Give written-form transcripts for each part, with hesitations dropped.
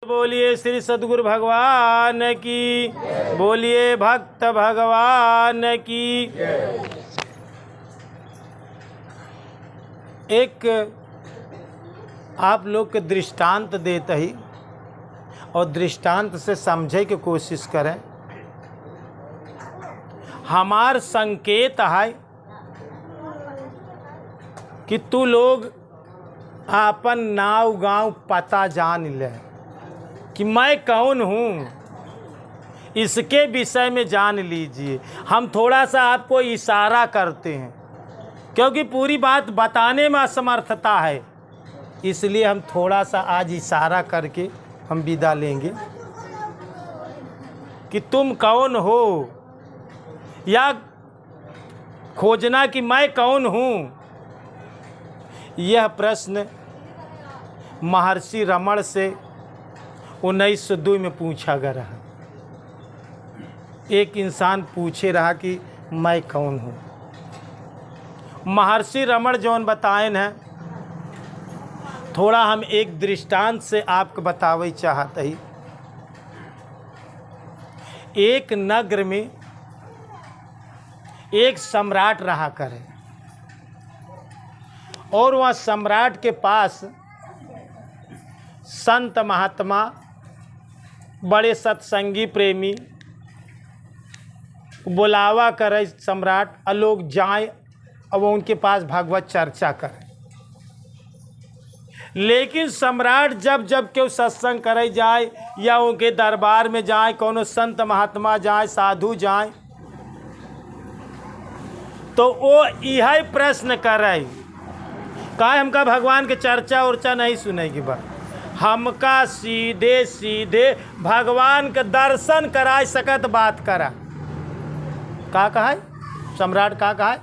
बोलिए श्री सद्गुरु भगवान की, बोलिए भक्त भगवान की। एक आप लोग के दृष्टांत देते ही और दृष्टांत से समझे की कोशिश करें। हमार संकेत है कि तू लोग आपन नाव गांव पता जान ले कि मैं कौन हूँ, इसके विषय में जान लीजिए। हम थोड़ा सा आपको इशारा करते हैं क्योंकि पूरी बात बताने में असमर्थता है, इसलिए हम थोड़ा सा आज इशारा करके हम विदा लेंगे कि तुम कौन हो, या खोजना कि मैं कौन हूँ। यह प्रश्न महर्षि रमण से 1902 में पूछा गया रहा। एक इंसान पूछे रहा कि मैं कौन हूँ। महर्षि रमण जौन बताएन है, थोड़ा हम एक दृष्टांत से आपको बतावे चाहते ही। एक नगर में एक सम्राट रहा करे और वह सम्राट के पास संत महात्मा, बड़े सत्संगी प्रेमी बुलावा करे सम्राट, और लोग जाएं और वो उनके पास भागवत चर्चा करें। लेकिन सम्राट जब जब केव सत्संग करे जाए या उनके दरबार में जाए, कोनो संत महात्मा जाए, साधु जाए, तो वो यही प्रश्न करे का हमका भगवान के चर्चा उर्चा नहीं सुनेगी बा, हमका सीधे सीधे भगवान के दर्शन कराए सकत बात करा। का कहा है सम्राट? का कहा है?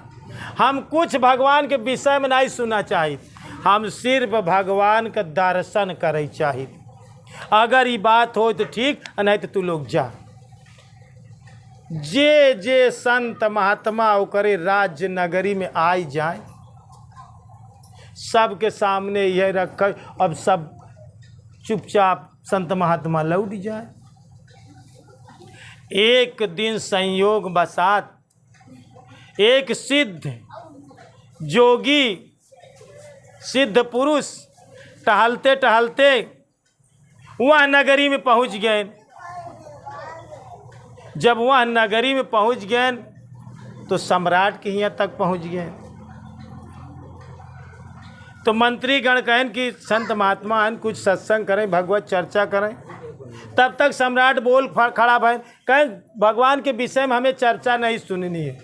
हम कुछ भगवान के विषय में नहीं सुनना चाहिए, हम सिर्फ भगवान का दर्शन करे चाहिए। अगर ये बात हो तो ठीक, नहीं तो तू लोग जा। जे जे संत महात्मा ओकरे राज्य नगरी में आई जाए, सबके सामने यह रख, अब सब चुपचाप संत महात्मा लौट जाए। एक दिन संयोग बसात एक सिद्ध जोगी, सिद्ध पुरुष टहलते टहलते वह नगरी में पहुंच गए। जब वह नगरी में पहुंच गए तो सम्राट के यहाँ तक पहुंच गए। तो मंत्री गण कहन कि संत महात्मा हैं, कुछ सत्संग करें, भगवत चर्चा करें। तब तक सम्राट बोल खड़ा भय, कहें भगवान के विषय में हमें चर्चा नहीं सुननी है।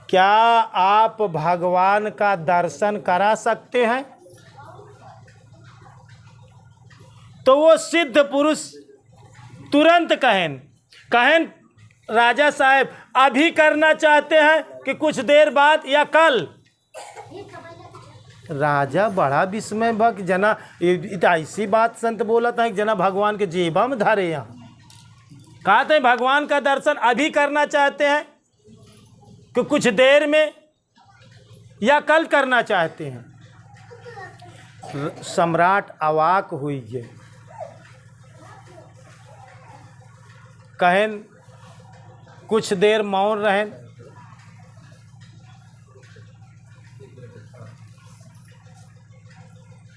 क्या आप भगवान का दर्शन करा सकते हैं? तो वो सिद्ध पुरुष तुरंत कहन राजा साहब अभी करना चाहते हैं कि कुछ देर बाद या कल? राजा बड़ा विस्मय भक्त, जना ऐसी बात संत बोलता है कि जना भगवान के जेबा में धरे। यहाँ कहते हैं भगवान का दर्शन अभी करना चाहते हैं कि कुछ देर में या कल करना चाहते हैं? सम्राट अवाक हुई है, कहन कुछ देर मौन रहें।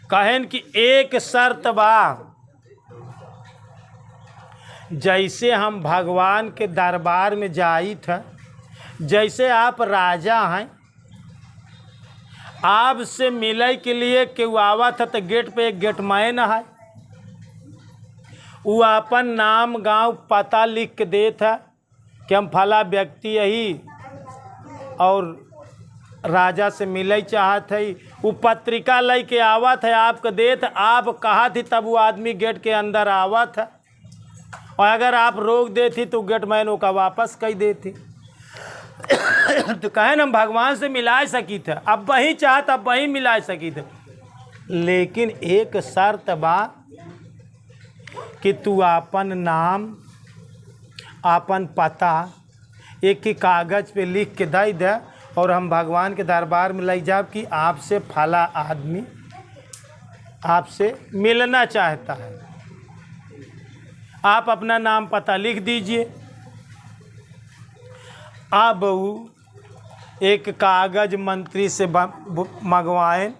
कहन कि एक शर्त बा, जैसे हम भगवान के दरबार में जाई था, जैसे आप राजा हैं, आपसे मिले के लिए केहू आवा था तो गेट पे एक गेटमैन है, वो अपन नाम गांव पता लिख के दे था कि हम फला व्यक्ति यही और राजा से मिले चाहत है। वो पत्रिका ले के आवत है, आपको देत, आप कहा थी तब वो आदमी गेट के अंदर आवत है, और अगर आप रोक देती तो गेटमैन का वापस कही देती। तो कहें हम भगवान से मिला सकी थे, अब वही चाहत अब वही मिला सकी थे, लेकिन एक शर्त बा कि तू अपन नाम अपन पता एक ही कागज़ पे लिख के दे और हम भगवान के दरबार में ले जाब कि आपसे फला आदमी आपसे मिलना चाहता है। आप अपना नाम पता लिख दीजिए। अब एक कागज मंत्री से मंगवाएं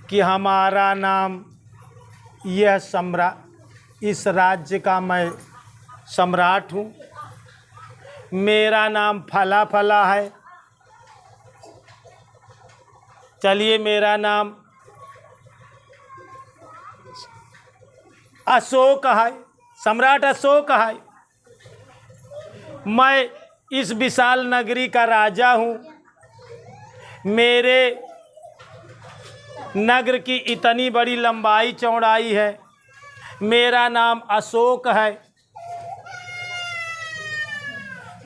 कि हमारा नाम यह सम्राट, इस राज्य का मैं सम्राट हूँ, मेरा नाम फला फला है। चलिए मेरा नाम अशोक है, सम्राट अशोक है। मैं इस विशाल नगरी का राजा हूँ। मेरे नगर की इतनी बड़ी लंबाई चौड़ाई है। मेरा नाम अशोक है।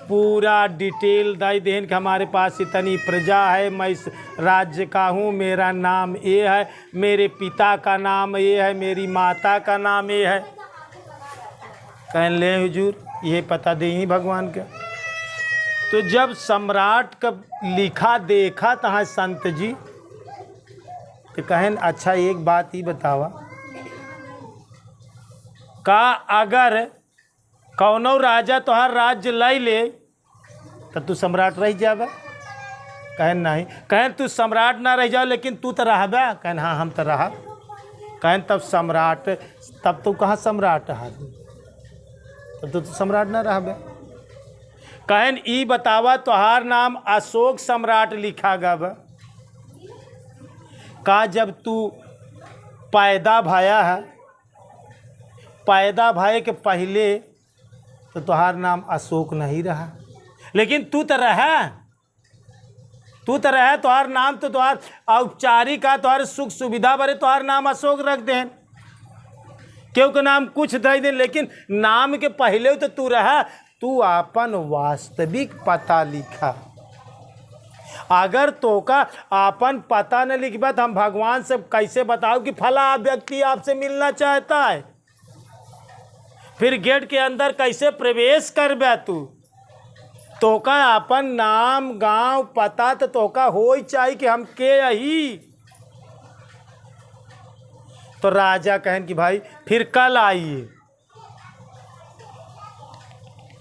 पूरा डिटेल दे दें कि हमारे पास इतनी प्रजा है, मैं इस राज्य का हूँ, मेरा नाम ये है, मेरे पिता का नाम ये है, मेरी माता का नाम ये है। कह ले हुजूर ये पता दे ही भगवान का। तो जब सम्राट का लिखा देखा तहाँ संत जी तो कहें अच्छा एक बात ही बतावा का अगर कौनो राजा तोहार राज्य लै ले तो तू सम्राट रह जाबे? कहें नहीं। कहें तू सम्राट ना रह जाओ लेकिन तू तो रहबे? कहें हाँ हम तो रह। कहें तब सम्राट, तब तू कहाँ सम्राट है? तब तो सम्राट ना रहबे। कहें ई बतावा तोहार नाम अशोक सम्राट लिखा गब का जब तू पैदा भया है, पैदा भय के पहले तो तोहार नाम अशोक नहीं रहा, लेकिन तू तो रहा, तू तो रहा। तोहार नाम तो तोहार औपचारिक का तोहार सुख सुविधा बरे तोहार नाम अशोक रख दें, क्योंकि नाम कुछ दे दें, लेकिन नाम के पहले तो तू रहा। तू अपन वास्तविक पता लिखा। अगर तो का अपन पता न लिखबा तो हम भगवान से कैसे बताओ कि फला व्यक्ति आपसे मिलना चाहता है? फिर गेट के अंदर कैसे प्रवेश करबे तू? तोका अपन नाम गांव पता तो तोका हो ही चाहिए कि हम के यही। तो राजा कहें कि भाई फिर कल आइए।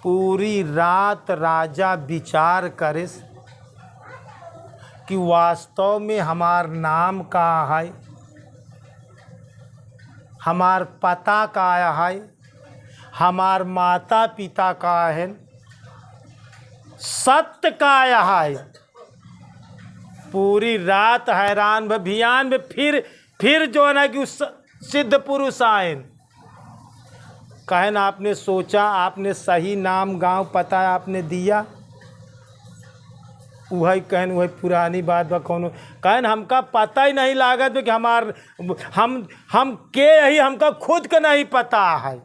पूरी रात राजा विचार करे कि वास्तव में हमार नाम का है, हमार पता का है, हमार माता पिता का है, सत्य का है। पूरी रात हैरान भियान में फिर जो है ना कि उस सिद्ध पुरुष आए। कहें आपने सोचा, आपने सही नाम गांव पता आपने दिया, वही कहन वही पुरानी बात बा कौन। कहन हमका पता ही नहीं लागत कि हमार हम के यही हमका खुद का नहीं पता है।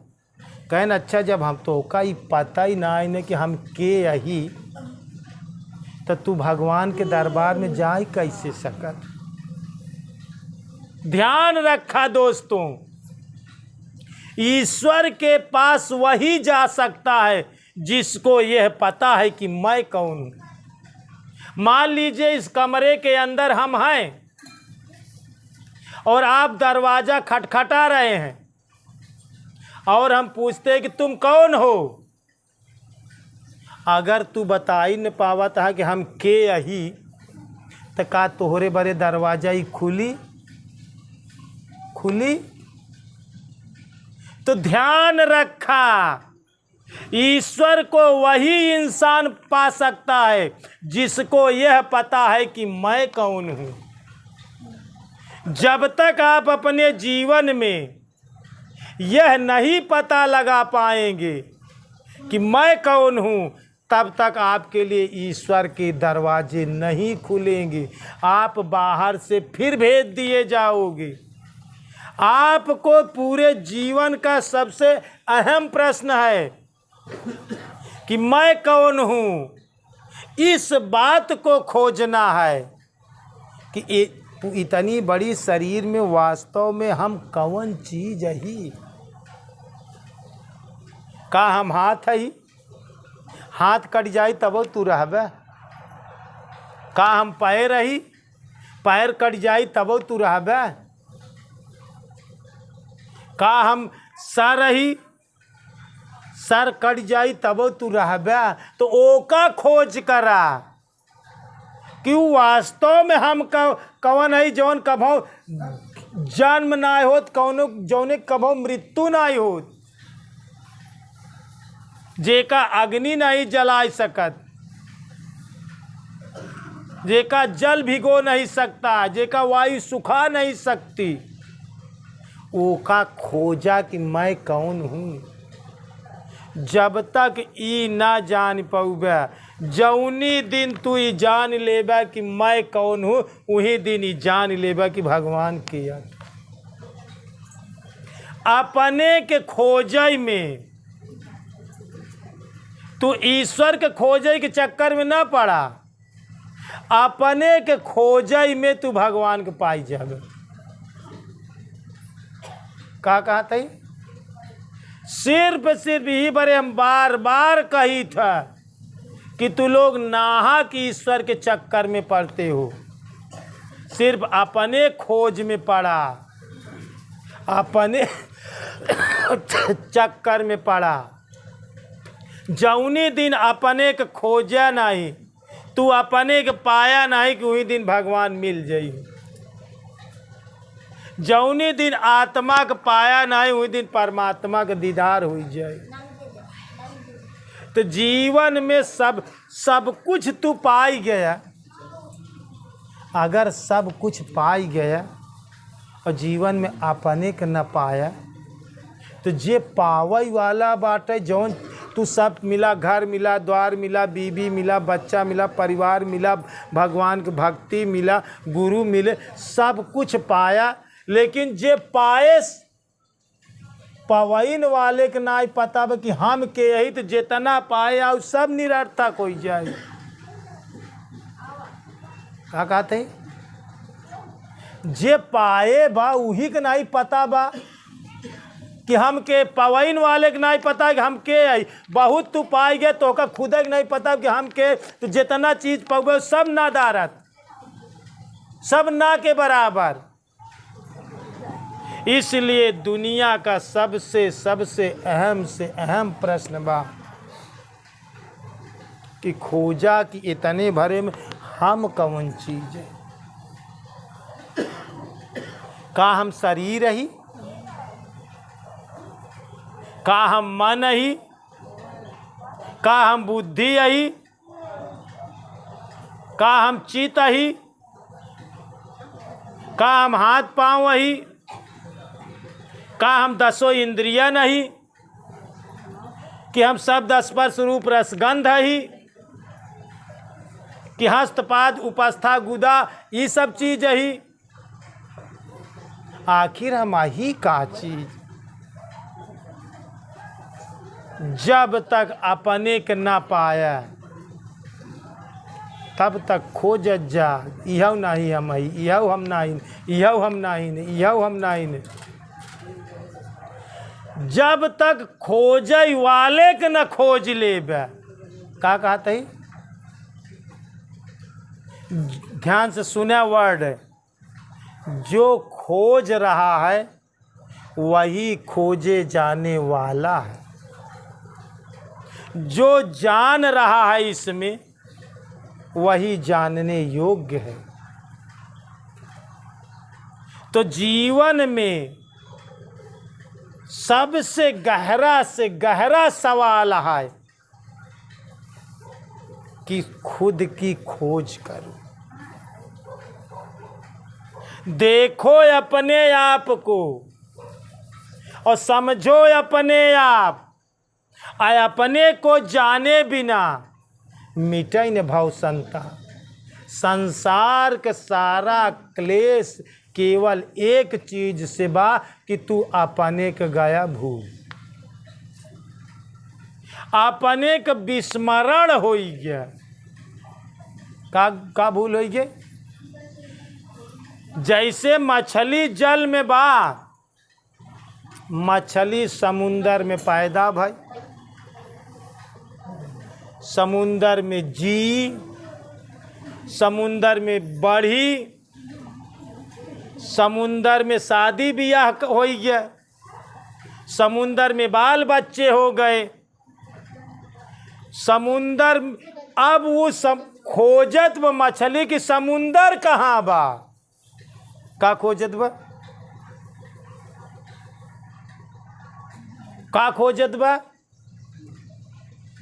कहन अच्छा जब हम तो का ही पता ही ना है कि हम के यही, तो तू भगवान के दरबार में जाए कैसे सकत? ध्यान रखा दोस्तों, ईश्वर के पास वही जा सकता है जिसको यह पता है कि मैं कौन हूं। मान लीजिए इस कमरे के अंदर हम हैं और आप दरवाजा खटखटा रहे हैं और हम पूछते हैं कि तुम कौन हो। अगर तू बता ही न पावत है कि हम के यही, तो का तोहरे बड़े दरवाजा ही खुली? तो ध्यान रखा, ईश्वर को वही इंसान पा सकता है जिसको यह पता है कि मैं कौन हूं। जब तक आप अपने जीवन में यह नहीं पता लगा पाएंगे कि मैं कौन हूं, तब तक आपके लिए ईश्वर के दरवाजे नहीं खुलेंगे। आप बाहर से फिर भेज दिए जाओगे। आपको पूरे जीवन का सबसे अहम प्रश्न है कि मैं कौन हूं। इस बात को खोजना है कि इतनी बड़ी शरीर में वास्तव में हम कौन चीज ही? का हम हाथ ही? हाथ कट जाए तब तू रहबे? का हम पैर ही? पैर कट जाए तब तू रहबे? का हम सर रही सर कट जाई तब तू रहबे, तो ओका खोज करा कि वास्तव में हम कौन है जौन कभो जन्म ना होत, कौनो जौने कभो मृत्यु ना होत, जेका अग्नि नहीं जला सकत, जेका जल भिगो नहीं सकता, जेका वायु सुखा नहीं सकती, ओका खोजा कि मैं कौन हूँ। जब तक ई ना जान पौबे, जौनी दिन तू ई जान लेबे कि मैं कौन हूँ, वही दिन ई जान लेबे कि भगवान किया। अपने के खोजय में तू ईश्वर के खोजय के चक्कर में ना पड़ा, अपने के खोजय में तू भगवान के पाई जाबे। का कहत है? सिर्फ यही बड़े हम बार बार कही था कि तू लोग नाहक ईश्वर के चक्कर में पड़ते हो, सिर्फ अपने खोज में पड़ा, अपने चक्कर में पड़ा। जौनी दिन अपने के खोजा नहीं, तू अपने के पाया नहीं, कि वही दिन भगवान मिल जाई। जौनी दिन आत्मा के पाया नहीं, वही दिन परमात्मा के दीदार हो जाए। तो जीवन में सब कुछ तू पाई गया। अगर सब कुछ पाई गया और जीवन में अपने के न पाया, तो जे पावई वाला बाटे, जौन तू सब मिला, घर मिला, द्वार मिला, बीबी मिला, बच्चा मिला, परिवार मिला, भगवान की भक्ति मिला, गुरु मिले, सब कुछ पाया, लेकिन जे पाए पवैन वाले के ना पता बा कि हम के यही, तो जितना पाए और सब निरर्थक हो जाए। का कहते हैं? जे पाए बा वही के नहीं पता बा कि हम के, पवैन वाले के नहीं पता कि हम के आई। बहुत तू पाई गए तो का खुद के नहीं पता कि हम के, तो जितना चीज पाओगे सब नादारत, सब ना के बराबर। इसलिए दुनिया का सबसे अहम से अहम प्रश्न बा कि खोजा कि इतने भरे में हम कौन चीज है। का हम शरीर ही, का हम मन ही, का हम बुद्धि ही, का हम चित्त ही, का हम हाथ पांव ही, का हम दसों इंद्रियां नहीं, कि हम शब्द स्पर्श रूप रसगंध ही, कि हस्तपाद उपस्था गुदा, ये सब चीज ही। आखिर हम ही का चीज? जब तक अपने के ना पाया तब तक खोज जा, इहो नहीं हम ही, इहो हम नहीं, इहो हम नहीं, इहो हम नहीं। जब तक खोजै वाले के न खोज लेबे। का कहते ही? ध्यान से सुने वर्ड, जो खोज रहा है वही खोजे जाने वाला है, जो जान रहा है इसमें वही जानने योग्य है। तो जीवन में सबसे गहरा से गहरा सवाल है कि खुद की खोज करो। देखो अपने आप को और समझो अपने आप, और अपने को जाने बिना मिटे न भव संता। संसार के सारा क्लेश केवल एक चीज से बा कि तू अपने के गया भूल, अपने के विस्मरण हो गया। का भूल हो गया? जैसे मछली जल में बा, मछली समुंदर में पैदा भाई, समुंदर में जी, समुंदर में बढ़ी, समुंदर में शादी ब्याह हो गया, समुंदर में बाल बच्चे हो गए। समुंदर अब वो खोजत बा मछली की समुंदर कहाँ बा। का खोजत बा, का खोजत बा,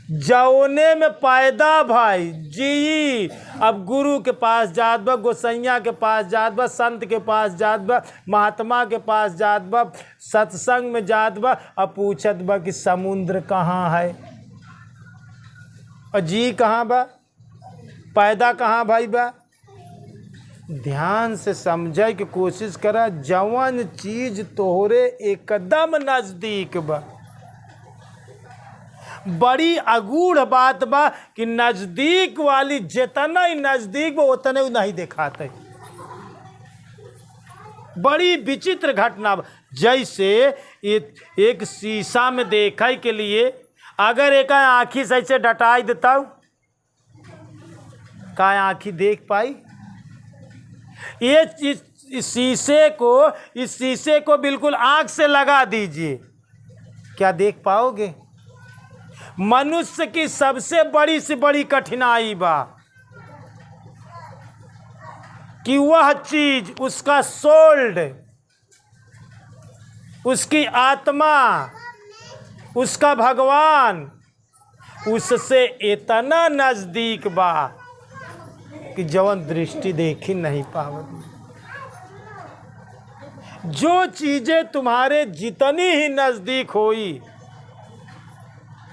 जौने में पैदा भाई जी। अब गुरु के पास जात बा, गोसैया के पास जात बा, संत के पास जात बा, महात्मा के पास जात बा, सत्संग में जात बा। अब पूछत बा कि समुद्र कहाँ है और जी कहाँ बा, पैदा कहाँ भाई बा। ध्यान से समझे की कोशिश करा, जवन चीज तोहरे एकदम नजदीक बा। बड़ी अगूढ़ बात बा कि नजदीक वाली जितना ही नजदीक बा उतने ही नहीं दिखाते। बड़ी विचित्र घटना बा। जैसे एक शीशा में देखे के लिए अगर एक आँखी से ऐसे डटाई देता का आँखी देख पाई। ये इस शीशे को बिल्कुल आँख से लगा दीजिए, क्या देख पाओगे। मनुष्य की सबसे बड़ी से बड़ी कठिनाई बा कि वह चीज, उसका सोल्ड, उसकी आत्मा, उसका भगवान उससे इतना नजदीक बा कि जवन दृष्टि देखी नहीं पावत। जो चीजें तुम्हारे जितनी ही नजदीक होई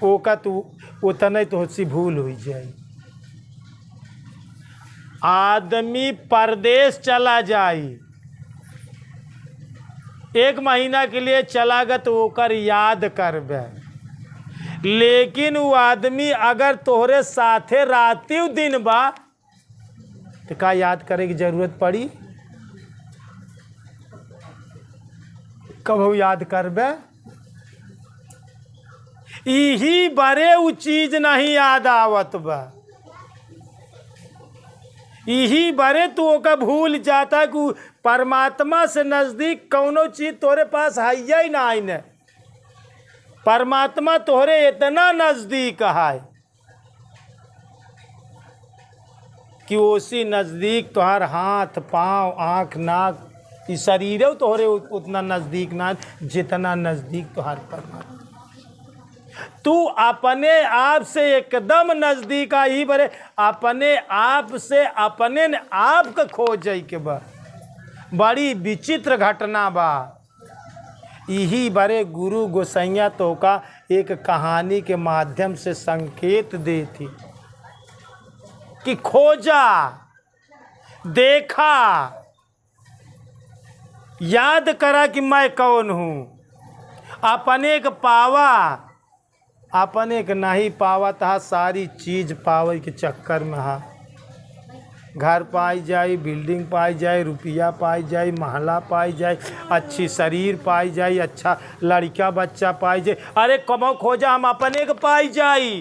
ओका तू उतने तो सी भूल हो जाए। आदमी परदेश चला जाई, 1 महीना के लिए चला गया तो ओकर याद करबे। लेकिन वो आदमी अगर तोहरे साथे रातिव दिन बा तो का याद करे की जरूरत पड़ी, कब याद करबे। यही बरे वो चीज नहीं याद आवत बा, यही बरे तू ओका भूल जाता कि परमात्मा से नजदीक कौनो चीज तोरे पास है ही नहीं। परमात्मा तोहरे इतना नजदीक है कि उसी नजदीक तोहर हाथ पाँव आँख नाक ये शरीर तोहरे उतना नजदीक ना जितना नजदीक तोहर परमात्मा। तू अपने आप से एकदम नजदीक आई बरे, अपने आप से अपने आप का खोज के बा। बड़ी विचित्र घटना बा। यही बरे गुरु गोसैया तो का एक कहानी के माध्यम से संकेत दे थी कि खोजा, देखा, याद करा कि मैं कौन हूँ। अपने के पावा, अपने के नहीं पावा था सारी चीज पावे के चक्कर में हा। घर पाई जाए, बिल्डिंग पाई जाए, रुपया पाई जाए, महला पाई जाए, अच्छी शरीर पाई जाए, अच्छा लड़का बच्चा पाई जाए। अरे कमो खोजा हम अपने के पाई जाई।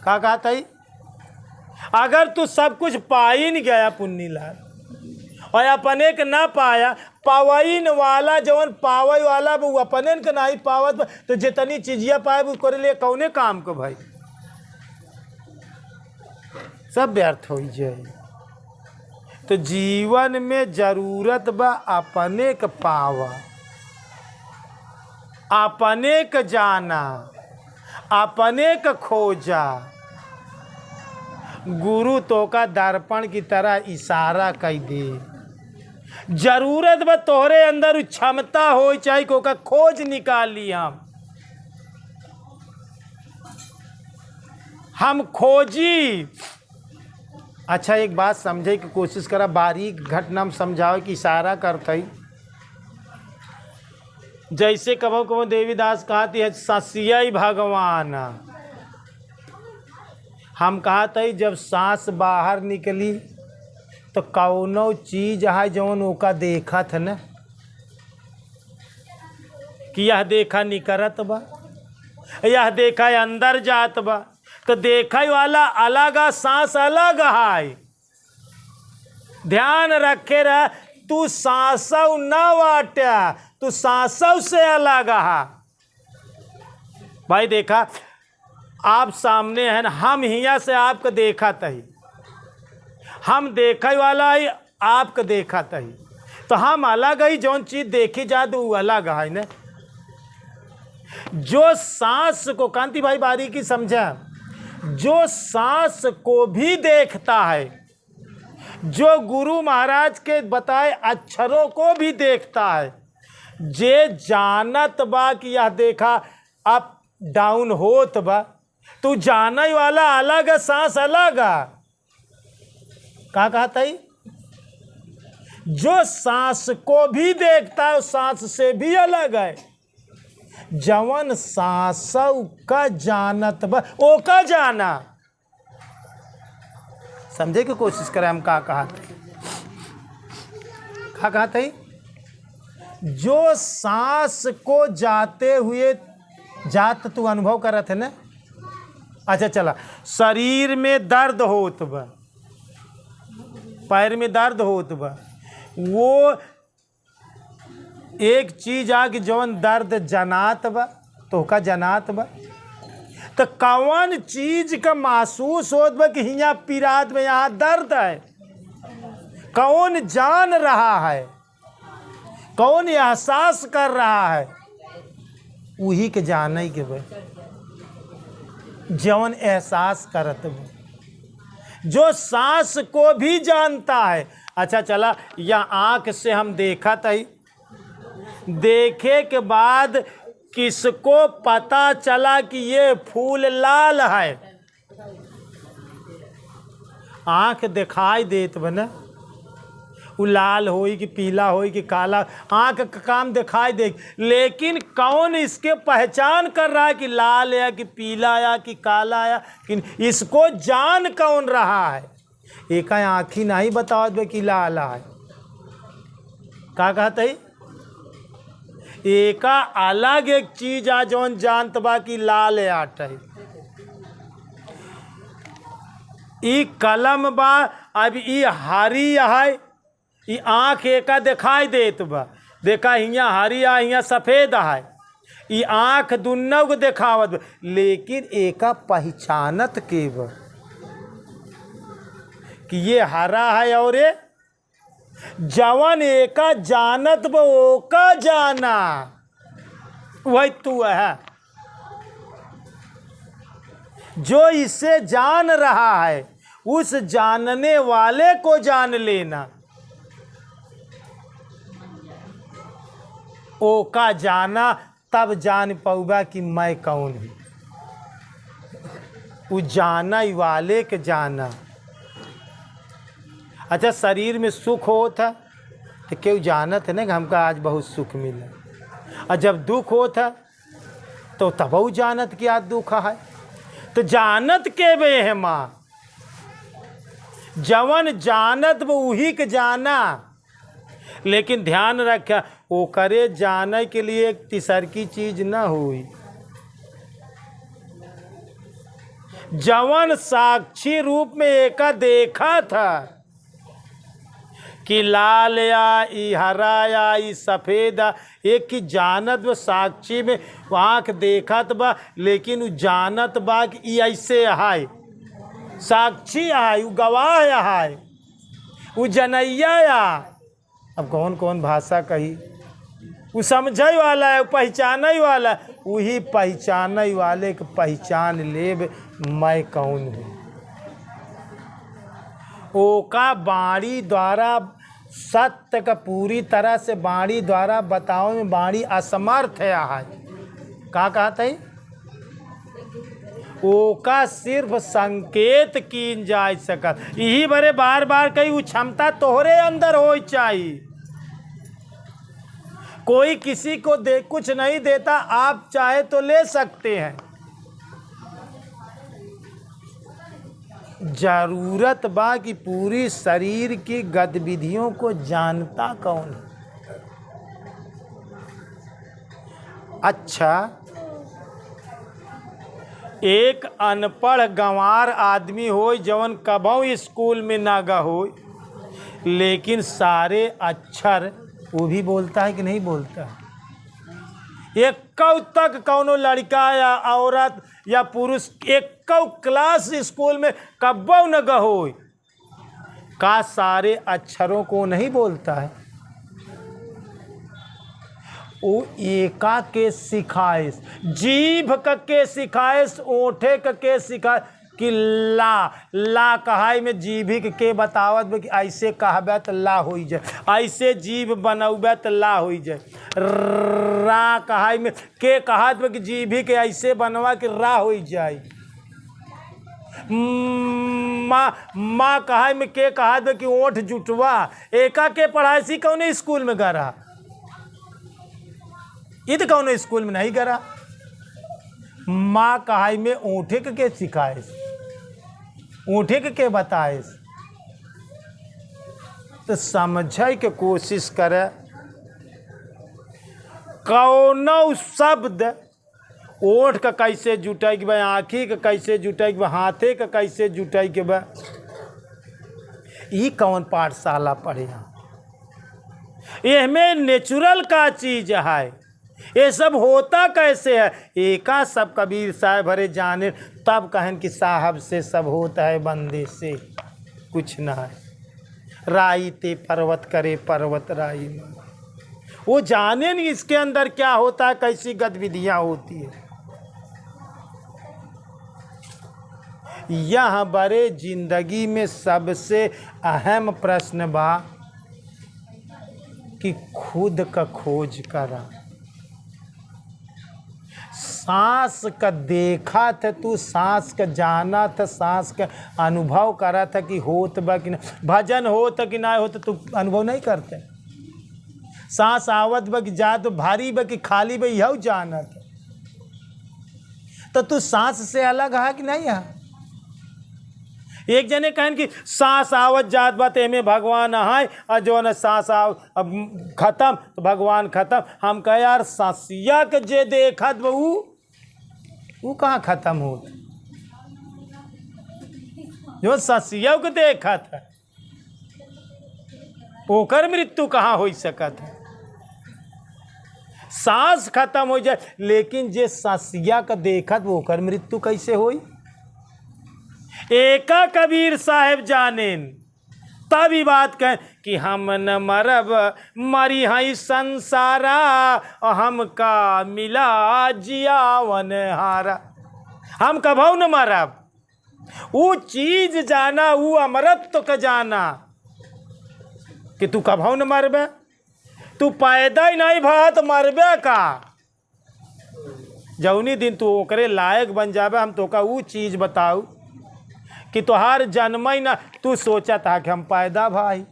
का कहता है, अगर तू सब कुछ पा ही नहीं गया पुन्नी लाल और अपने के ना पाया, पावन वाला जवन पावे वाला वो अपने के नहीं पावत तो जितनी चीजिया पाए वो करे लिए कौने काम को भाई, सब व्यर्थ हो जाए। तो जीवन में जरूरत बा अपने के पावा, अपने के जाना, अपने के खोजा। गुरु तो का दर्पण की तरह इशारा कर दे। जरूरत बा तोहरे अंदर क्षमता हो चाहे को का खोज निकाली। हम खोजी। अच्छा एक बात समझे की कोशिश करा, बारीक घटना में समझावे की इशारा करते। जैसे कभो कभो देवीदास कहती है ससिया भगवान। हम कहते जब सांस बाहर निकली तो कौनो चीज है जौन ओका देखा था न कि यह देखा निकरत बा, यह देखा अंदर जात बा। तो देखा वाला अलग, सांस अलग है। ध्यान रखे रह, तू सांसव न वाट्या, तू सांसव से अलग हा। भाई देखा आप सामने हैं, हम हिया से आपको देखा तही, हम देखे वाला ही आपको देखा तही, तो हम अलग ही, जौन चीज देखी जाए तो वो अलग है ना। जो सांस को, कांति भाई बारीकी समझा, जो सांस को भी देखता है, जो गुरु महाराज के बताए अक्षरों को भी देखता है, जे जानत बा कि यह देखा अप डाउन होत बा, तू जाने वाला अलग है, सांस अलग है। कहा था ही? जो सांस को भी देखता है सांस से भी अलग है। जवन सांसव का जानत बा ओ का जाना। समझे की कोशिश करें हम का कहा था? जो सांस को जाते हुए जात तू अनुभव कर थे ना। अच्छा चला, शरीर में दर्द होत बा, पैर में दर्द होत बा, वो एक चीज आ कि जवन दर्द जनात बा, तो का जनात बा, तो कौन चीज का महसूस होत बा कि हियाँ पीरात में यहाँ दर्द है, कौन जान रहा है, कौन एहसास कर रहा है, वही के जाने के बा, जवन एहसास करत बा, जो सांस को भी जानता है। अच्छा चला, या आँख से हम देखा तही, देखे के बाद किसको पता चला कि ये फूल लाल है? आँख दिखाई देत बना, वो लाल होई कि पीला होई कि काला, आँख का काम दिखाई दे, लेकिन कौन इसके पहचान कर रहा है कि लाल या कि पीला या कि काला या कि, इसको जान कौन रहा है? एक आँखी नहीं बतावत बे कि लाल है। का कहते ही? एका अलग एक चीज आ जौन जानत बा कि लाल आट है। ई कलम बा, अब ई हरी है, ई आँख एका दिखाई देत बा, देखा हियाँ हरी आ हियाँ सफ़ेद है, ई आँख दुन्नों को दिखावत बा, लेकिन एका पहचानत के बा कि ये हरा है और ये जवन एका जानत बा ओका जाना, वही तू है जो इसे जान रहा है, उस जानने वाले को जान लेना। ओका जाना तब जान पाऊगा कि मैं कौन हूँ, वो जाना वाले के जाना। अच्छा, शरीर में सुख होता तो क्यों जानत है ना कि हमका आज बहुत सुख मिला, और जब दुख होता तो तब वो जानत कि आज दुख है। तो जानत के बे है माँ, जवन जानत वो वही के जाना, लेकिन ध्यान रखा वो करे जाने के लिए एक तीसर की चीज न हुई। जवन साक्षी रूप में एका देखा था कि लाल या ई हरा या ई सफ़ेद, एक की जानत बा साक्षी में आँख देखत बा, लेकिन वो जानत बा कि ई ऐसे है, साक्षी है, वो गवाह है, वो जनैया या। अब कौन कौन भाषा कही, वो समझे वाला है, वो पहचाने वाला है, वही पहचाने वाले के पहचान लेब मैं कौन हूँ। ओका बाणी द्वारा सत्य का पूरी तरह से बाणी द्वारा बताओ में बाणी असमर्थ है। का कहते हैं? ओका सिर्फ संकेत की जा सकत, यही बड़े बार बार कही वो क्षमता तोहरे अंदर हो चाहिए। कोई किसी को दे कुछ नहीं देता, आप चाहे तो ले सकते हैं। जरूरत बा कि पूरी शरीर की गतिविधियों को जानता कौन है। अच्छा, एक अनपढ़ गंवार आदमी हो जवन कभू स्कूल में ना गा हो, लेकिन सारे अक्षर वो भी बोलता है कि नहीं बोलता है? एकौ तक कौनो लड़का या औरत या पुरुष एकौ क्लास स्कूल में कब्बो न गहो का सारे अक्षरों को नहीं बोलता है? वो एका के सिखाइस, जीभ के सिखाइस, ओठे के सिखाइस कि ला कहाई में जीभिक के बतावत कि ऐसे कहबे तो ला हो जाए, ऐसे जीभ बनौबे तो ला हो जाए। रा कहाई में के कहत कि जीभी के ऐसे बनवा कि रा हो जाए। माँ कहाई में के कहत कि ओठ जुटवा। एका के पढ़ाई सी कौन स्कूल में गरा? ईद कौन स्कूल में नहीं करा। माँ कहाई में ऊँटे के सिखाए, ऊँटे के बताए। तो समझे के कोशिश करे कौनो शब्द ओठ का कैसे जुटाई के बा, आँखी का कैसे जुटाई के बा, हाथे का कैसे जुटाई के बा। ये कौन पाठशाला पढ़े? इसमें नेचुरल का चीज है, ये सब होता कैसे है? एका सब कबीर साहब भरे जाने, तब कहन कि साहब से सब होता है, बंदे से कुछ ना है। राई ते पर्वत करे पर्वत राई में, वो जाने नहीं इसके अंदर क्या होता है, कैसी गतिविधियां होती है। यह बड़े जिंदगी में सबसे अहम प्रश्न बा कि खुद का खोज करा। सांस का देखा था तू, सांस का जाना था, सांस का अनुभव करा था कि होत बा कि ना, भजन होता कि ना होता तू अनुभव नहीं करते। सांस आवत बा कि जा तो भारी बा कि खाली बा, यह जाना था। तो तू सांस से अलग है कि नहीं है? एक जने कहन कि सांस आवत जात बात एमे भगवान है, और जो न सांस आव अब खत्म तो भगवान खत्म। हम कह यार सांसिया के जे देखत वो कहाँ खत्म हो? जो सांसिया के देखत है ओकर मृत्यु कहाँ हो सकत है? सांस खत्म हो जाए, लेकिन जे सांसिया का देखत वो ओकर मृत्यु कैसे होई? एका कबीर साहेब जानेन, तभी बात कहें कि हम न मरब मरी हई संसारा, हमका मिला जियावन हारा। हम कभौ न मरब, वो चीज जाना, वो अमरत्व का जाना कि तू कभौ न मरबे। तू पैदा ही नहीं भा तो मरबे का। जौनी दिन तू ओकरे लायक बन जाबे, हम तो का वो चीज बताऊ कि तोहार जन्म ही ना, तू सोचा था कि हम पैदा भाई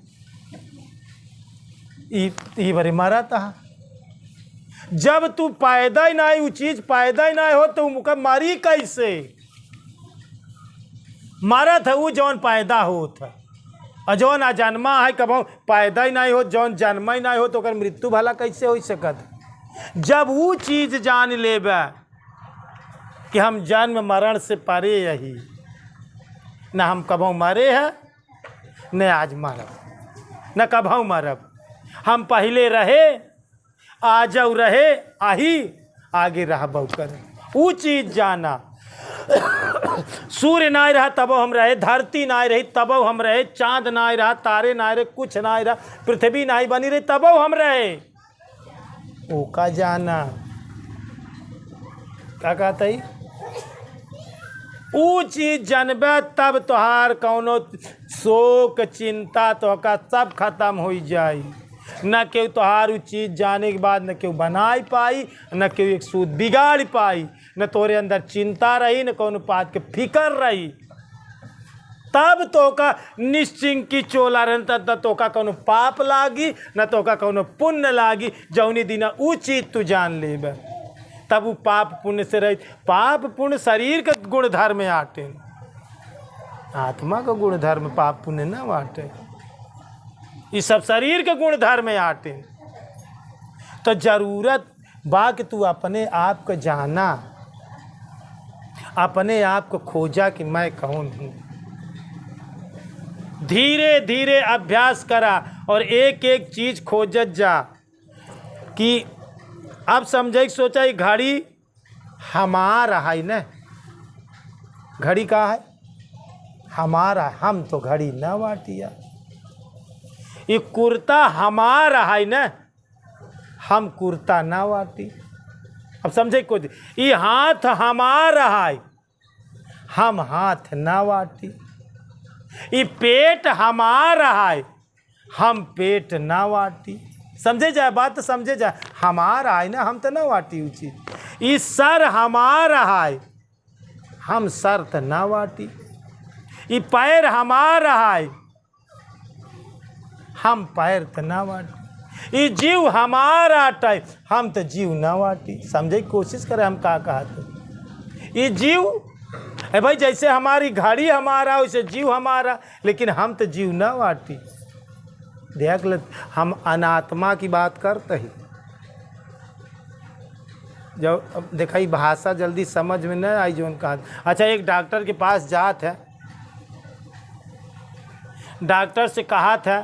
ई बरे मरा था। जब तू पैदा ही ना, वो चीज पैदा ही ना हो तो मुका मारी कैसे? मारा था वो जौन पैदा हो था, और जौन अजन्मा है कब पैदा ही नहीं हो, जौन जन्म ही नहीं हो तो मृत्यु भला कैसे हो सकत? जब वो चीज जान लेबे कि हम जन्म मरण से परे यही न, हम कभों मरे हैं न आज मरब, न कभों मरब। हम पहले रहे, आजऊ रहे, आही आगे रहबो करे। वो चीज जाना। सूर्य ना रहा तबो हम रहे, धरती ना रही तबो हम रहे, चांद ना रहा, तारे ना रहे, कुछ ना रहा, पृथ्वी ना बनी रही तबो हम रहे। वो का जाना क्या कहता है? वो चीज जानबे तब तोहार कौनो शोक चिंता तो का सब खत्म हो जाए। न केहू तोहार वो चीज जाने के बाद न केहू बनाई पाई, न केहू एक सूद बिगाड़ पाई, न तोरे अंदर चिंता रही, न कौनो बात के फिकर रही। तब तो का निश्चिंकी चोला रहता, न तो का कौनो पाप लागी, न तो का कौनो पुण्य लागी। जौनी दिना वो चीज तू जान लेबे तब वो पाप पुण्य से रही। पाप पुण्य शरीर के गुण धर्म में आटे, आत्मा का गुण धर्म पाप पुण्य न बाटे। ये सब शरीर के गुण धर्म में आटे। तो जरूरत बा कि तू अपने आप को जाना, अपने आप को खोजा कि मैं कौन हूँ। धीरे धीरे अभ्यास करा और एक एक चीज खोजत जा कि अब समझे सोचा ये घड़ी हमारा है न, घड़ी का है हमारा, हम तो घड़ी न बाटिया। ये कुर्ता हमारा है न, हम कुर्ता न बाटी। अब समझे को ये हाथ हमारा है, हम हाथ न बाटी। ये पेट हमारा है, हम पेट न बाटी। समझे जाए बात तो समझे जाए, हमारा है ना, हम तो न बाटी ऊ चीज। ये सर हमारा है, हम सर तो न बाटी। ये पैर हमारा है, हम पैर तो न बाटी। ये जीव हमारा टाइप, हम तो जीव न बाटी। समझे की कोशिश करें हम का कहते। ये जीव है भाई, जैसे हमारी घड़ी हमारा वैसे जीव हमारा, लेकिन हम तो जीव न बाटी। देख ले, हम अनात्मा की बात करते ही जब देखा भाषा जल्दी समझ में न आई जो कहा। अच्छा, एक डॉक्टर के पास जात है, डॉक्टर से कहा था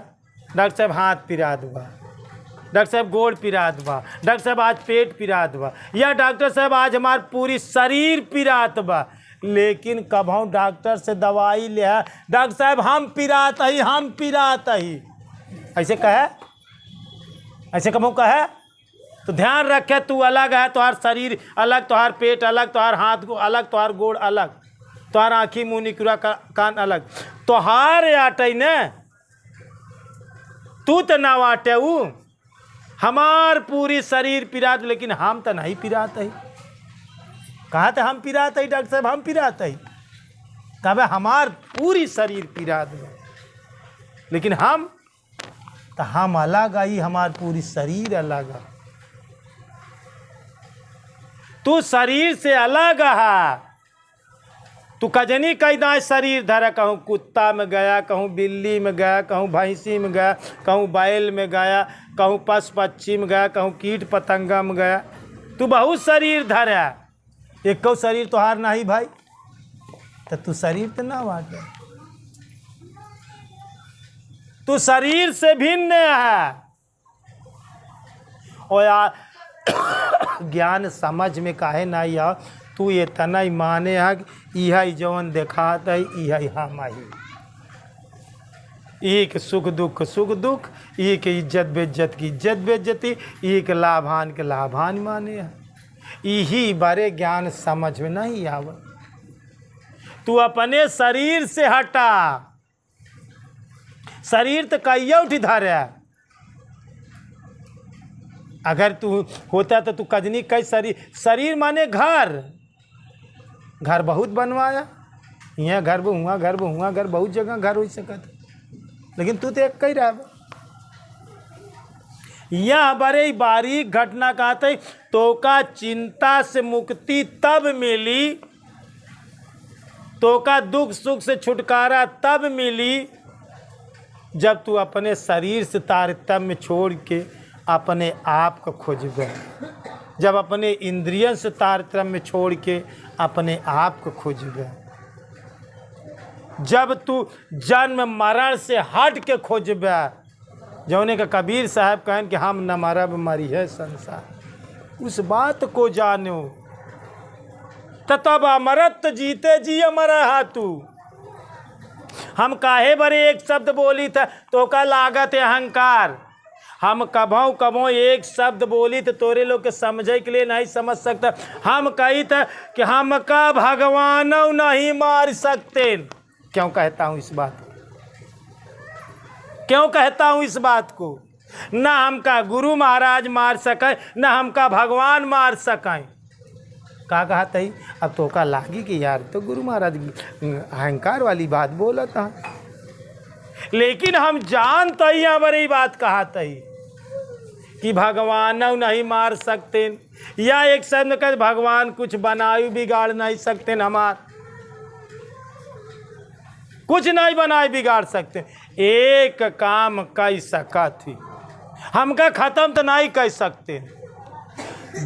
डॉक्टर साहब हाथ पिरा दुआ, डॉक्टर साहब गोड़ पिरा दुआ, डॉक्टर साहब आज पेट पिरा दुआ, या डॉक्टर साहब आज हमार पूरी शरीर पिरात बा। लेकिन कभों डॉक्टर से दवाई ले, डॉक्टर साहब हम पिरात ही, हम पिरात ही, ऐसे कहे, ऐसे कभों कहे तो ध्यान रखे तू अलग है, तुम्हार शरीर अलग, तुम्हार पेट अलग, तुम्हार हाथ को अलग, तुम्हार गोड़ अलग, तुम्हार आँखी मुँह निकुरा कान अलग, तोहार आटे न, तू तो ना वाटे ऊ, हमार पूरी शरीर पिरात, लेकिन हम तो नहीं पिरात ही। कहा था हम पिरात ही, डॉक्टर साहब हम पिरात ही, कहा हमार पूरी शरीर पिरात है, लेकिन हम तो हम अलग आई, हमार पूरी शरीर अलग है। तू शरीर से अलग है, तू कजनी कई दाए शरीर धरा, कहूँ कुत्ता में गया, कहूँ बिल्ली में गया, कहूँ भैंसी में गया, कहूँ बैल में गया, कहूँ पशु पक्षी में गया, कहूँ कीट पतंगा में गया। तू बहुत शरीर धरा, एक कौ शरीर तोहार नहीं भाई, तो तू शरीर तो ना बाटे, तू शरीर से भिन्न है। और यार ज्ञान समझ में काहे नहीं आ, तू ये तना माने है यह जवन देखात है यह हम ही। एक सुख दुख सुख दुख, एक इज्जत बेइज्जत की इज्जत बेइज्जती, एक लाभान के लाभान माने है। यही बारे ज्ञान समझ में नहीं आवे। तू अपने शरीर से हटा, शरीर तो कईया उठी धरे। अगर तू होता तो तू कजनी कई शरीर, शरीर माने घर, घर बहुत बनवाया, यहाँ घर हुआ, घर हुआ, घर बहुत जगह घर हो सकता, लेकिन तू तो एक कही रहा। यह बड़े बारीक घटना कहते, तो का चिंता से मुक्ति तब मिली, तो का दुख सुख से छुटकारा तब मिली, जब तू अपने शरीर से तारतम्य छोड़ के अपने आप को खोजबे, जब अपने इंद्रियन से तारतम्य छोड़ के अपने आप को खोजबे, जब तू जन्म मरण से हट के खोजबे। जौने का कबीर साहब कहन कि हम न मरब मरी है संसार, उस बात को जानो तब अमरत जीते जी अमर है तू। हम काहे बरे एक शब्द बोली था तो का लागत है अहंकार। हम कभों कभों एक शब्द बोली तो तोरे लोग के समझे के लिए नहीं समझ सकता। हम कही था कि हम का भगवान नहीं मार सकते। क्यों कहता हूँ इस बात को, क्यों कहता हूँ इस बात को? ना हमका गुरु महाराज मार सके, ना हमका भगवान मार सकें। का कहा तही अब तो का लागी कि यार तो गुरु महाराज अहंकार वाली बात बोला था, लेकिन हम जानते ही हमारी बात कहा तही कि भगवान नहीं मार सकते, या एक शब्द कर भगवान कुछ बनाए बिगाड़ नहीं सकते, हमार कुछ नहीं बनाए बिगाड़ सकते। एक काम कर सका थी, हमका खत्म तो नहीं कर सकते,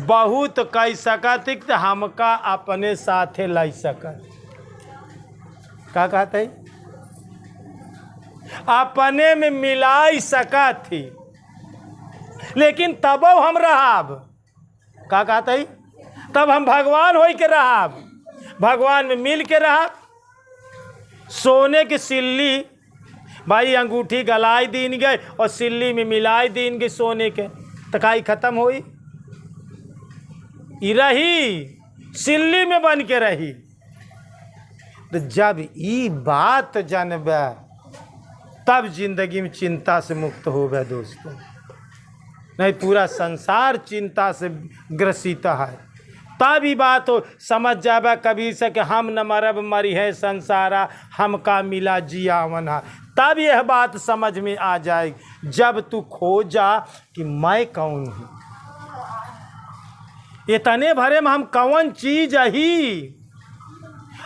बहुत कह सकती तो हमका अपने साथे लाई सकत। का कहते अपने में मिलाई सका थी, लेकिन तब हम रहाब का कहते ही, तब हम भगवान हो के रहाब, भगवान में मिल के रहा। सोने की सिल्ली भाई अंगूठी गलाई दीन गए और सिल्ली में मिलाई दीन गए सोने के, तकाई खत्म हुई, रही सिल्ली में बन के रही। तो जब ये बात जानबे तब जिंदगी में चिंता से मुक्त हो गए दोस्तों, नहीं पूरा संसार चिंता से ग्रसित है। तब ही बात हो समझ जाबे कबीर से कि हम न मरब मरी है संसारा, हमका मिला जियावन है। तब यह बात समझ में आ जाएगी जब तू खोजा कि मैं कौन हूँ, इतने भरे में हम कौन चीज ही।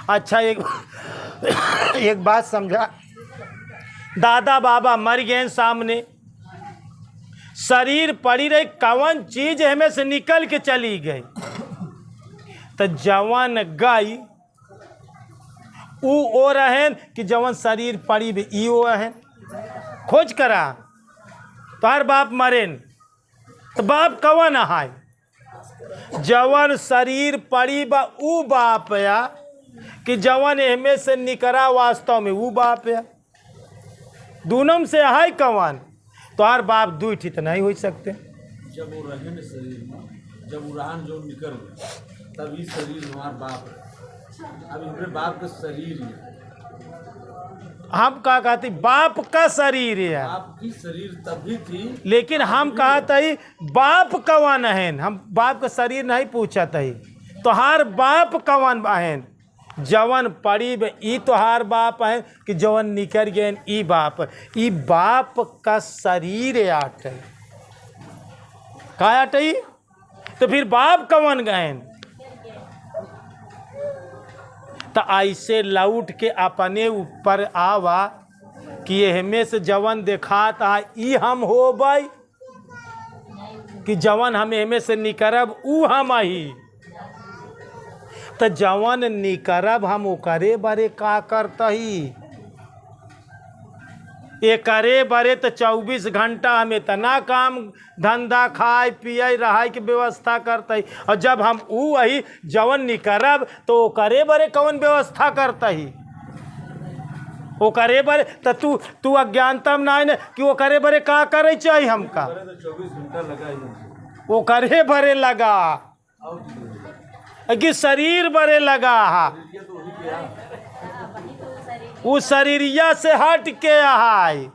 अच्छा एक बात समझा, दादा बाबा मर गए सामने, शरीर पड़ी रही, कौन चीज हमें से निकल के चली गई। तो जवान गई ओ रहन कि जवान शरीर पड़ी भी ई ओ रहन, खोज करा तो हर बाप मरेन, तो बाप कौन है, जवान शरीर पड़ी बा ऊ बाप या कि जवान एहमे से निकरा वास्तव में ऊ बाप या, दूनम से है कौन। तो हर बाप दू ठीक नहीं हो सकते। जब वो रहे न शरीर में, जब उड़ान जो निकल गया तभी शरीर हमारा बाप है। अब इनके बाप का शरीर है, हम क्या कहते बाप का शरीर है, बाप की शरीर तभी थी, लेकिन हम कहते ही बाप कौन है, हम बाप का शरीर नहीं पूछा ही। तो हर बाप कौन बहन, जवन पड़ी ई तोहार बाप है कि जवन निकल गए ई बाप, ई बाप का शरीर आट है का आट ही। तो फिर बाप कौन गए, तो ऐसे लौट के अपने ऊपर आवा कि हमें से जवन दिखाता है ई हम हो भाई, कि जवन हम हमें से निकरब ऊ हम ही। तो जवन निकरब हम ओकरे बारे का करता ही, एकरे बारे तो 24 घंटा हम इतना काम धंधा खाए पिए रहाय के व्यवस्था करते ही। और जब हम ऊ वही जवन निकरब तो ओकरे बारे कौन व्यवस्था करता ही, ओकरे बारे तो तू अज्ञानता में ना कि ओकरे बारे का करे चाहिए हमका, 24 घंटा लगा ओकरे बारे लगा कि शरीर बरे लगा हा, वो शरीरिया से हट के है।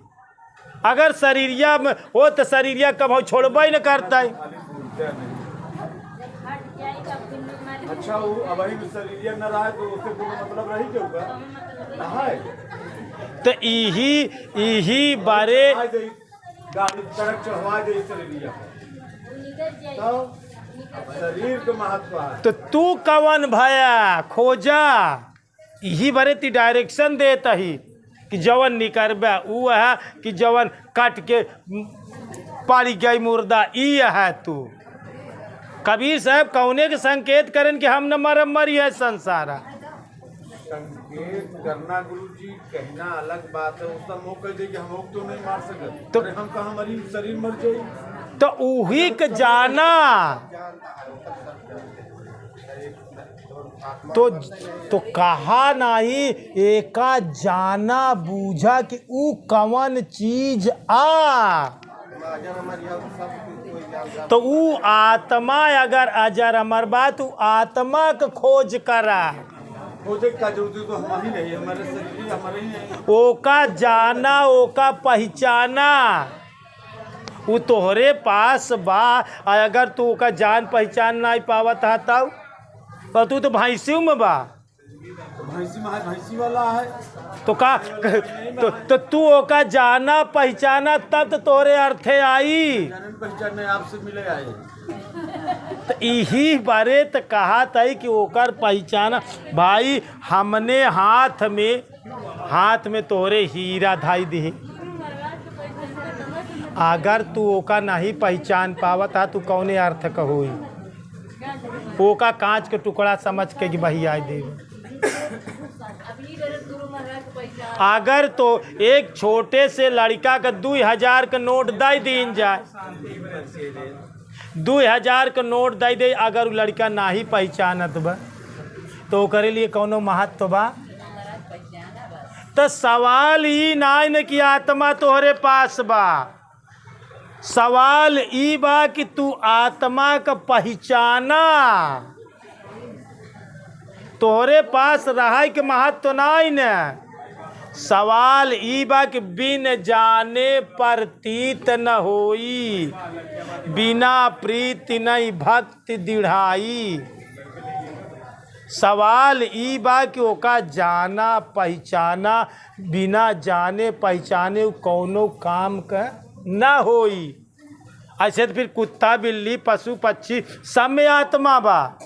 अगर शरीरिया में हो तो शरीरिया कब हो छोड़बे न करता है। अच्छा वो अब शरीरिया न रहा तो उससे कोई मतलब रही क्यों है। तो यही बारे गाड़ी सड़क चढ़वा दे शरीरिया, शरीर के महत्व है। तो तू कवन भया खोजा, यही बारे ती डायरेक्शन देता ही कि जवन निकरबे ऊ है कि जवन काट के पारी गई मुर्दा ई है। तू कबीर साहब कौने के संकेत करन कि हम न मरम मरी है संसारा। संकेत करना गुरु जी कहना अलग बात है, उसका मुँह कह दे कि हम तो नहीं मार सकते, तो हम कहाँ मरी शरीर मर जाए। तो उही के जाना तो कहा नहीं, एका जाना बूझा कि ऊ कवन चीज आ। तो ऊ आत्मा अगर अजर अमर बात, ऊ आत्मा का खोज करा, खोजे का जरूरत तो हम ही नहीं, हमारे शरीर हमारे ही नहीं। ओका जाना ओका पहचाना वो तोहरे पास बा। अगर तू ओका जान पहचान नहीं पावत है तब तू तो भैंसियों में बा, भैंसी वाला है तो का तो तू ओका जाना पहचाना तब तो तोहरे अर्थे आई, पहचान आपसे मिले आए। तो यही बारे तो कहा था कि ओकर पहचाना भाई, हमने हाथ में तोहरे हीरा धाई दी, अगर तू ओका नहीं पहचान पावत है तू कौने अर्थ का होई, ओका कांच के टुकड़ा समझ के कि भाई आई दे। अगर तो एक छोटे से लड़का का 2000 का नोट दे दीन जाए, 2000 का नोट दे दे, अगर वो लड़का ना ही पहचानत बा तो ओकरे लिए कौनो महत्व बा? तो सवाल ही नाय न कि आत्मा तोहरे पास बा, सवाल ई बा कि तू आत्मा का पहचाना। तोहरे पास रहा के महत्व नाय न, सवाल ई बा कि बिन जाने प्रतीत न होई, बिना प्रीति नहीं भक्ति दृढ़ाई। सवाल ई बा कि ओका जाना पहचाना, बिना जाने पहचाने कौनो काम का न होई। ऐसे तो फिर कुत्ता बिल्ली पशु पक्षी सब में आत्मा बा,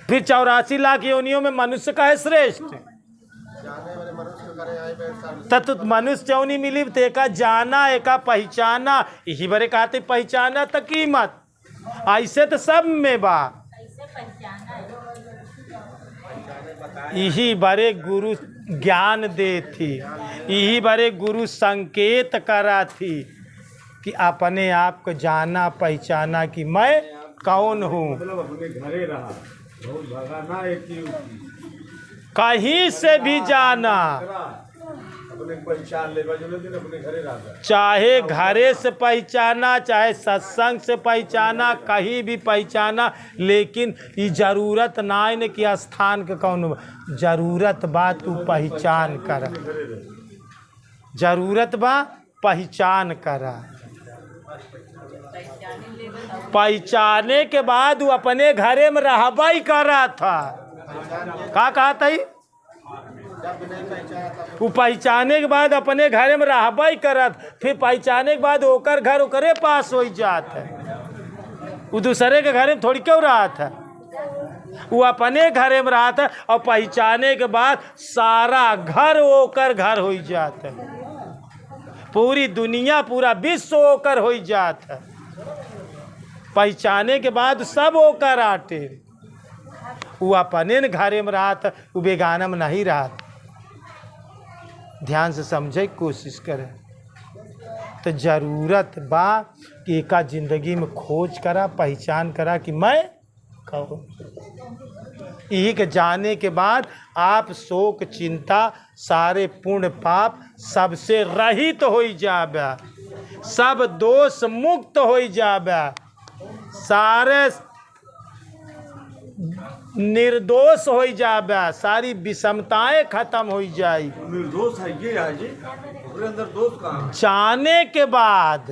फिर 84 लाख योनियों में मनुष्य का है श्रेष्ठ। तब मनुष्य चौनी मिली तो एका जाना एका पहचाना, यही बड़े कहते पहचाना तो कीमत। ऐसे तो सब में बा, यही बड़े गुरु ज्ञान दे थी, यही बड़े गुरु संकेत करा थी कि अपने आप को जाना पहचाना कि मैं कौन हूँ। अपने घरे रहा, बहुत भगा ना एक ही कहीं से भी जाना, अपने पहचान ले, अपने घरे रहा, चाहे घरे से पहचाना, चाहे सत्संग से पहचाना, कहीं भी पहचाना, लेकिन ये जरूरत ना है न कि स्थान के कौन, जरूरत बा तू पहचान करा, जरूरत बा पहचान करा। पहचाने के बाद वो अपने घरे में रहबा ही करा था। का कहा था ही? वो पहचाने के बाद अपने घरे में रहबा ही करत, फिर पहचाने के बाद ओकर घर ओकरे पास हो जात है, वो दूसरे के घरे में थोड़ी क्यों रहा था, वो अपने घरे में रहा था। और पहचाने के बाद सारा घर ओकर घर हो जात है, पूरी दुनिया पूरा विश्व ओकर हो जात है। पहचाने के बाद सब ओकर आटे, वो अपने घरे में रहा था, वो बेगाना में नहीं रहा था। ध्यान से समझे कोशिश करें। तो जरूरत बा कि एका जिंदगी में खोज करा, पहचान करा कि मैं कौन। यही के जाने के बाद आप शोक चिंता सारे पुण्य पाप सबसे रहित हो जाबे, सब दोष मुक्त हो जाबे, सारे निर्दोष हो जाबे, सारी विषमताएं खत्म हो जाई। निर्दोष है ये है जी, उसके अंदर दोष कहाँ? जाने के बाद,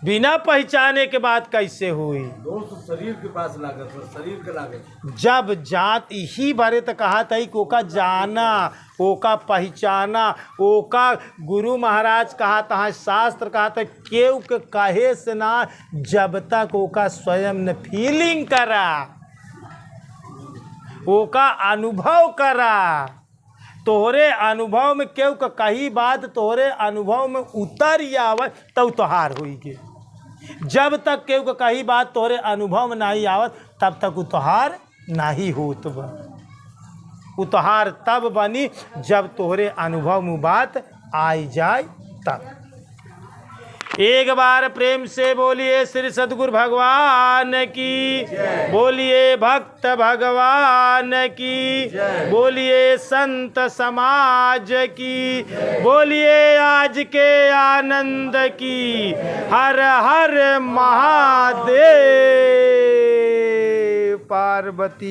बिना पहचाने के बाद कैसे हुई? दोष शरीर के पास लागत है, शरीर के लागत। जब जात यही बारे तो कहा था कि ओका जाना, ओका पहचाना, ओका गुरु महाराज कहा था, शास्त्र कहा था, केव के कहे से ना, जब तक ओका स्वयं न फीलिंग करा, ओका अनुभव करा। तोहरे अनुभव में केव का कही बात तोहरे अनुभव में उतर आवत तब तोहार होगी। जब तक केव का कही बात तोहरे अनुभव में नहीं आवत तब तक तोहार नहीं होत बा। तोहार तब बनी जब तोहरे अनुभव में बात आई जाए तब। एक बार प्रेम से बोलिए श्री सद्गुरु भगवान की, बोलिए भक्त भगवान की, बोलिए संत समाज की, बोलिए आज के आनंद की। हर हर महादेव। पार्वती।